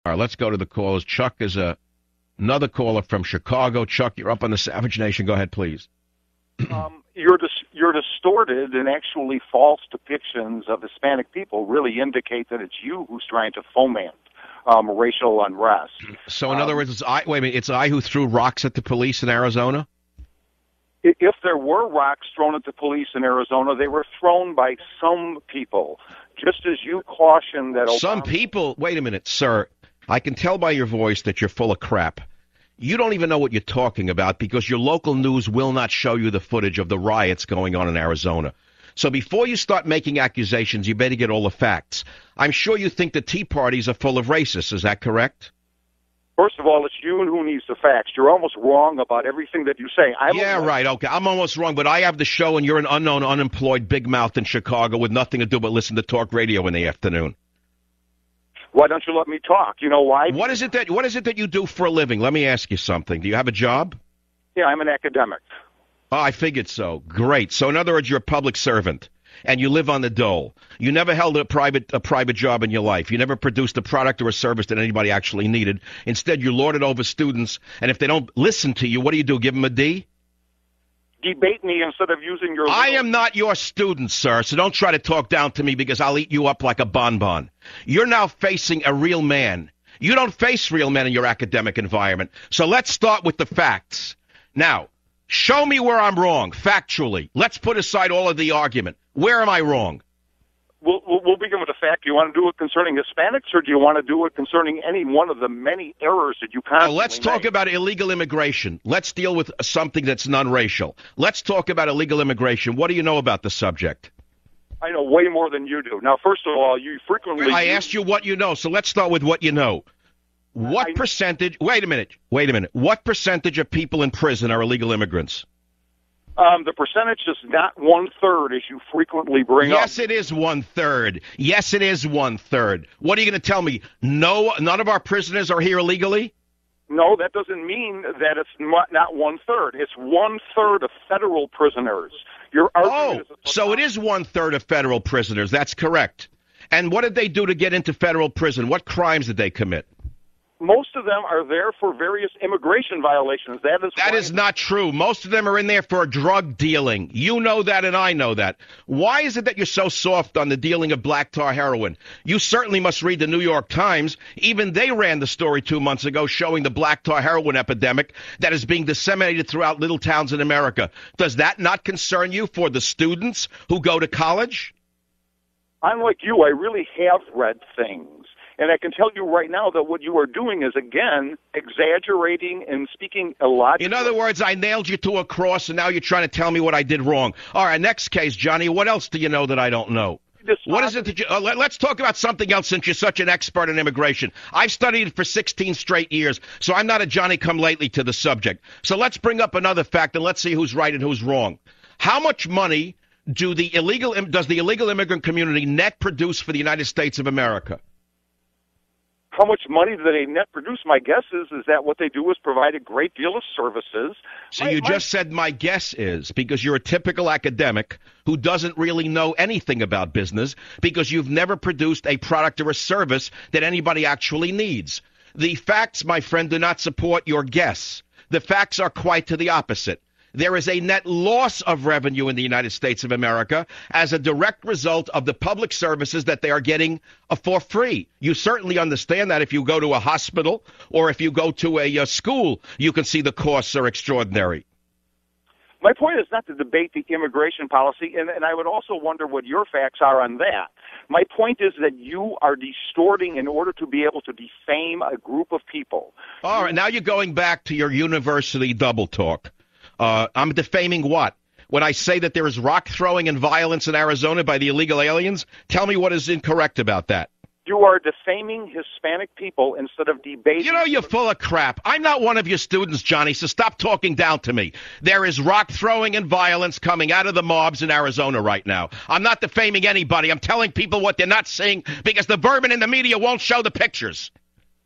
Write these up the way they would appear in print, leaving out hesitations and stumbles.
All right, let's go to the calls. Chuck is another caller from Chicago. Chuck, you're up on the Savage Nation. Go ahead, please. Your distorted and actually false depictions of Hispanic people really indicate that it's you who's trying to foment racial unrest. So, in other words, it's I who threw rocks at the police in Arizona? If there were rocks thrown at the police in Arizona, they were thrown by some people. Just as you cautioned that Some people? Wait a minute, sir. I can tell by your voice that you're full of crap. You don't even know what you're talking about because your local news will not show you the footage of the riots going on in Arizona. So before you start making accusations, you better get all the facts. I'm sure you think the Tea Parties are full of racists. Is that correct? First of all, it's you who needs the facts. You're almost wrong about everything that you say. Right. Okay, I'm almost wrong, but I have the show, and you're an unknown, unemployed big mouth in Chicago with nothing to do but listen to talk radio in the afternoon. Why don't you let me talk? You know why? What is it that you do for a living? Let me ask you something. Do you have a job? Yeah, I'm an academic. Oh, I figured so. Great. So in other words, you're a public servant, and you live on the dole. You never held a private job in your life. You never produced a product or a service that anybody actually needed. Instead, you lord it over students, and if they don't listen to you, what do? Give them a D? Debate me instead of using your... I am not your student, sir, so don't try to talk down to me because I'll eat you up like a bonbon. You're now facing a real man. You don't face real men in your academic environment. So let's start with the facts. Now, show me where I'm wrong, factually. Let's put aside all of the argument. Where am I wrong? We'll begin with the fact. Do you want to do it concerning Hispanics, or do you want to do it concerning any one of the many errors that you constantly Let's talk about illegal immigration. Let's deal with something that's non-racial. Let's talk about illegal immigration. What do you know about the subject? I know way more than you do. Now, first of all, you frequently... I asked you what you know, so let's start with what you know. What percentage... Wait a minute. What percentage of people in prison are illegal immigrants? The percentage is not 1/3, as you frequently bring up. Yes, it is 1/3. Yes, it is 1/3. What are you going to tell me? No, none of our prisoners are here illegally? No, that doesn't mean that it's not 1/3. It's 1/3 of federal prisoners. Your argument so it is 1/3 of federal prisoners. That's correct. And what did they do to get into federal prison? What crimes did they commit? Most of them are there for various immigration violations. That is not true. Most of them are in there for drug dealing. You know that, and I know that. Why is it that you're so soft on the dealing of black tar heroin? You certainly must read the New York Times. Even they ran the story 2 months ago showing the black tar heroin epidemic that is being disseminated throughout little towns in America. Does that not concern you for the students who go to college? Unlike you, I really have read things. And I can tell you right now that what you are doing is, again, exaggerating and speaking illogically. In other words, I nailed you to a cross, and now you're trying to tell me what I did wrong. All right, next case, Johnny. What else do you know that I don't know? What is it that you... let's talk about something else since you're such an expert in immigration. I've studied it for 16 straight years, so I'm not a Johnny-come-lately to the subject. So let's bring up another fact, and let's see who's right and who's wrong. How much money does the illegal immigrant community net produce for the United States of America? How much money do they net produce? My guess is that what they do is provide a great deal of services. So you just said my guess is, because you're a typical academic who doesn't really know anything about business, because you've never produced a product or a service that anybody actually needs. The facts, my friend, do not support your guess. The facts are quite to the opposite. There is a net loss of revenue in the United States of America as a direct result of the public services that they are getting for free. You certainly understand that if you go to a hospital or if you go to a school, you can see the costs are extraordinary. My point is not to debate the immigration policy, and I would also wonder what your facts are on that. My point is that you are distorting in order to be able to defame a group of people. All right, now you're going back to your university double talk. I'm defaming what? When I say that there is rock throwing and violence in Arizona by the illegal aliens, tell me what is incorrect about that. You are defaming Hispanic people instead of debating. You know, you're full of crap. I'm not one of your students, Johnny, so stop talking down to me. There is rock throwing and violence coming out of the mobs in Arizona right now. I'm not defaming anybody. I'm telling people what they're not seeing because the vermin in the media won't show the pictures.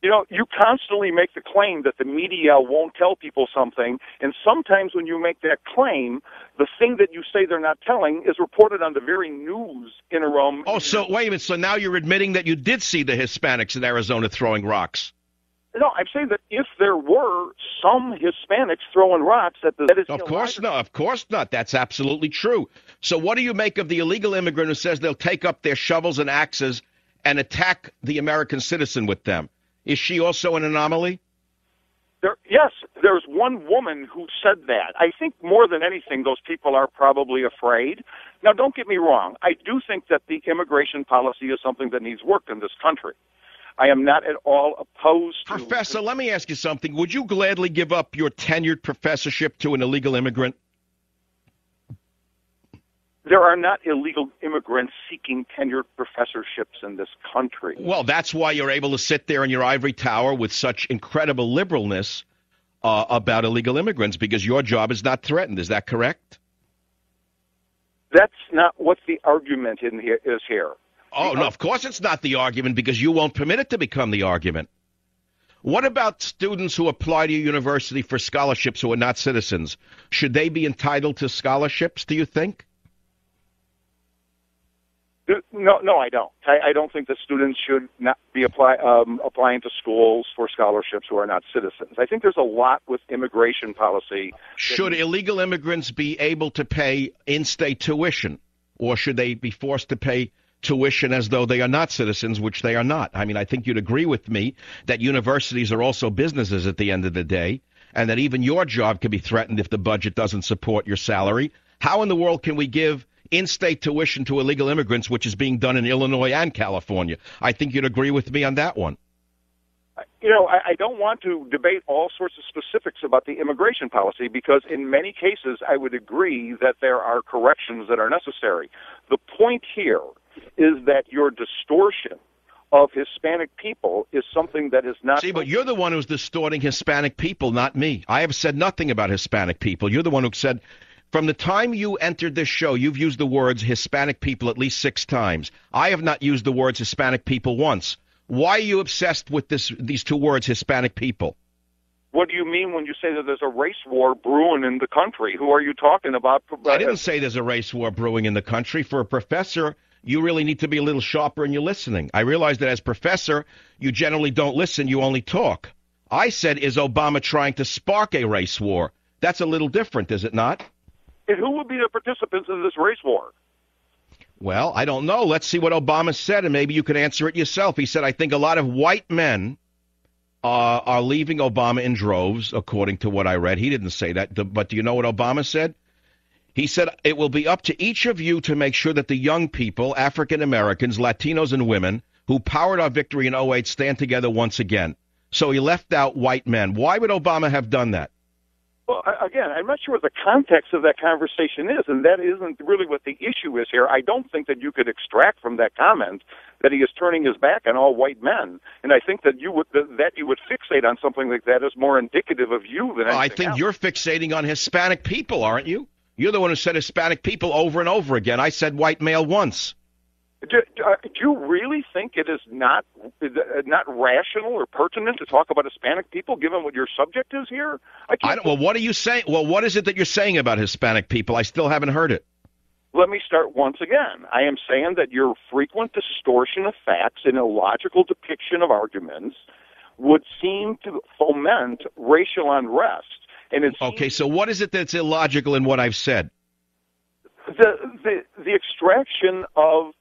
You know, you constantly make the claim that the media won't tell people something, and sometimes when you make that claim, the thing that you say they're not telling is reported on the very news interim. Oh, so wait a minute. So now you're admitting that you did see the Hispanics in Arizona throwing rocks? No, I'm saying that if there were some Hispanics throwing rocks, that is Of course not. Of course not. That's absolutely true. So what do you make of the illegal immigrant who says they'll take up their shovels and axes and attack the American citizen with them? Is she also an anomaly? Yes, there's one woman who said that. I think more than anything, those people are probably afraid. Now, don't get me wrong. I do think that the immigration policy is something that needs work in this country. I am not at all opposed to... Professor, let me ask you something. Would you gladly give up your tenured professorship to an illegal immigrant? There are not illegal immigrants seeking tenured professorships in this country. Well, that's why you're able to sit there in your ivory tower with such incredible liberalness about illegal immigrants, because your job is not threatened. Is that correct? That's not what the argument is here. Oh, no, of course it's not the argument, because you won't permit it to become the argument. What about students who apply to your university for scholarships who are not citizens? Should they be entitled to scholarships, do you think? No, I don't. I don't think that students should not be applying to schools for scholarships who are not citizens. I think there's a lot with immigration policy. Should illegal immigrants be able to pay in-state tuition, or should they be forced to pay tuition as though they are not citizens, which they are not? I mean, I think you'd agree with me that universities are also businesses at the end of the day, and that even your job can be threatened if the budget doesn't support your salary. How in the world can we give in-state tuition to illegal immigrants, which is being done in Illinois and California? I think you'd agree with me on that one. You know, I don't want to debate all sorts of specifics about the immigration policy, because in many cases I would agree that there are corrections that are necessary. The point here is that your distortion of Hispanic people is something that is not... See, but you're the one who's distorting Hispanic people, not me. I have said nothing about Hispanic people. You're the one who said... From the time you entered this show, you've used the words Hispanic people at least 6 times. I have not used the words Hispanic people once. Why are you obsessed with these 2 words, Hispanic people? What do you mean when you say that there's a race war brewing in the country? Who are you talking about? I didn't say there's a race war brewing in the country. For a professor, you really need to be a little sharper in your listening. I realize that as professor, you generally don't listen, you only talk. I said, is Obama trying to spark a race war? That's a little different, is it not? And who would be the participants in this race war? Well, I don't know. Let's see what Obama said, and maybe you can answer it yourself. He said, I think a lot of white men are leaving Obama in droves, according to what I read. He didn't say that, but do you know what Obama said? He said, it will be up to each of you to make sure that the young people, African Americans, Latinos, and women who powered our victory in '08 stand together once again. So he left out white men. Why would Obama have done that? Well, again, I'm not sure what the context of that conversation is, and that isn't really what the issue is here. I don't think that you could extract from that comment that he is turning his back on all white men, and I think that you would fixate on something like that is more indicative of you than anything I think else. You're fixating on Hispanic people, aren't you? You're the one who said Hispanic people over and over again. I said white male once. Do you really think it is not rational or pertinent to talk about Hispanic people, given what your subject is here? Well, what are you saying? Well, what is it that you're saying about Hispanic people? I still haven't heard it. Let me start once again. I am saying that your frequent distortion of facts and illogical depiction of arguments would seem to foment racial unrest. And okay, so what is it that's illogical in what I've said? The extraction of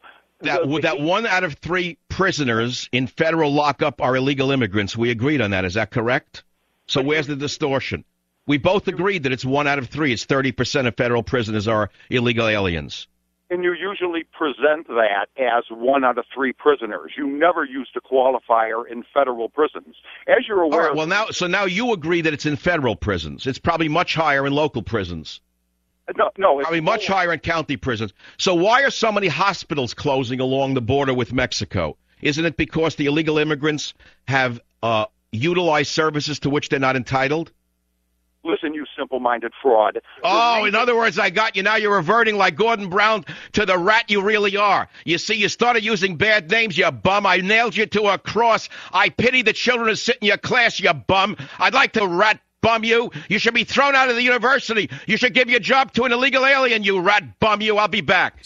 that 1 out of 3 prisoners in federal lockup are illegal immigrants. We agreed on that. Is that correct? So where's the distortion? We both agreed that it's 1 out of 3. It's 30% of federal prisoners are illegal aliens. And you usually present that as 1 out of 3 prisoners. You never use the qualifier in federal prisons. As you're aware... All right, well, now you agree that it's in federal prisons. It's probably much higher in local prisons. No, it's much higher in county prisons. So why are so many hospitals closing along the border with Mexico? Isn't it because the illegal immigrants have utilized services to which they're not entitled? Listen, you simple-minded fraud. Oh, in other words, I got you. Now you're reverting like Gordon Brown to the rat you really are. You see, you started using bad names, you bum. I nailed you to a cross. I pity the children who sit in your class, you bum. I'd like to rat bum you. You should be thrown out of the university. You should give your job to an illegal alien, you rat bum you. I'll be back.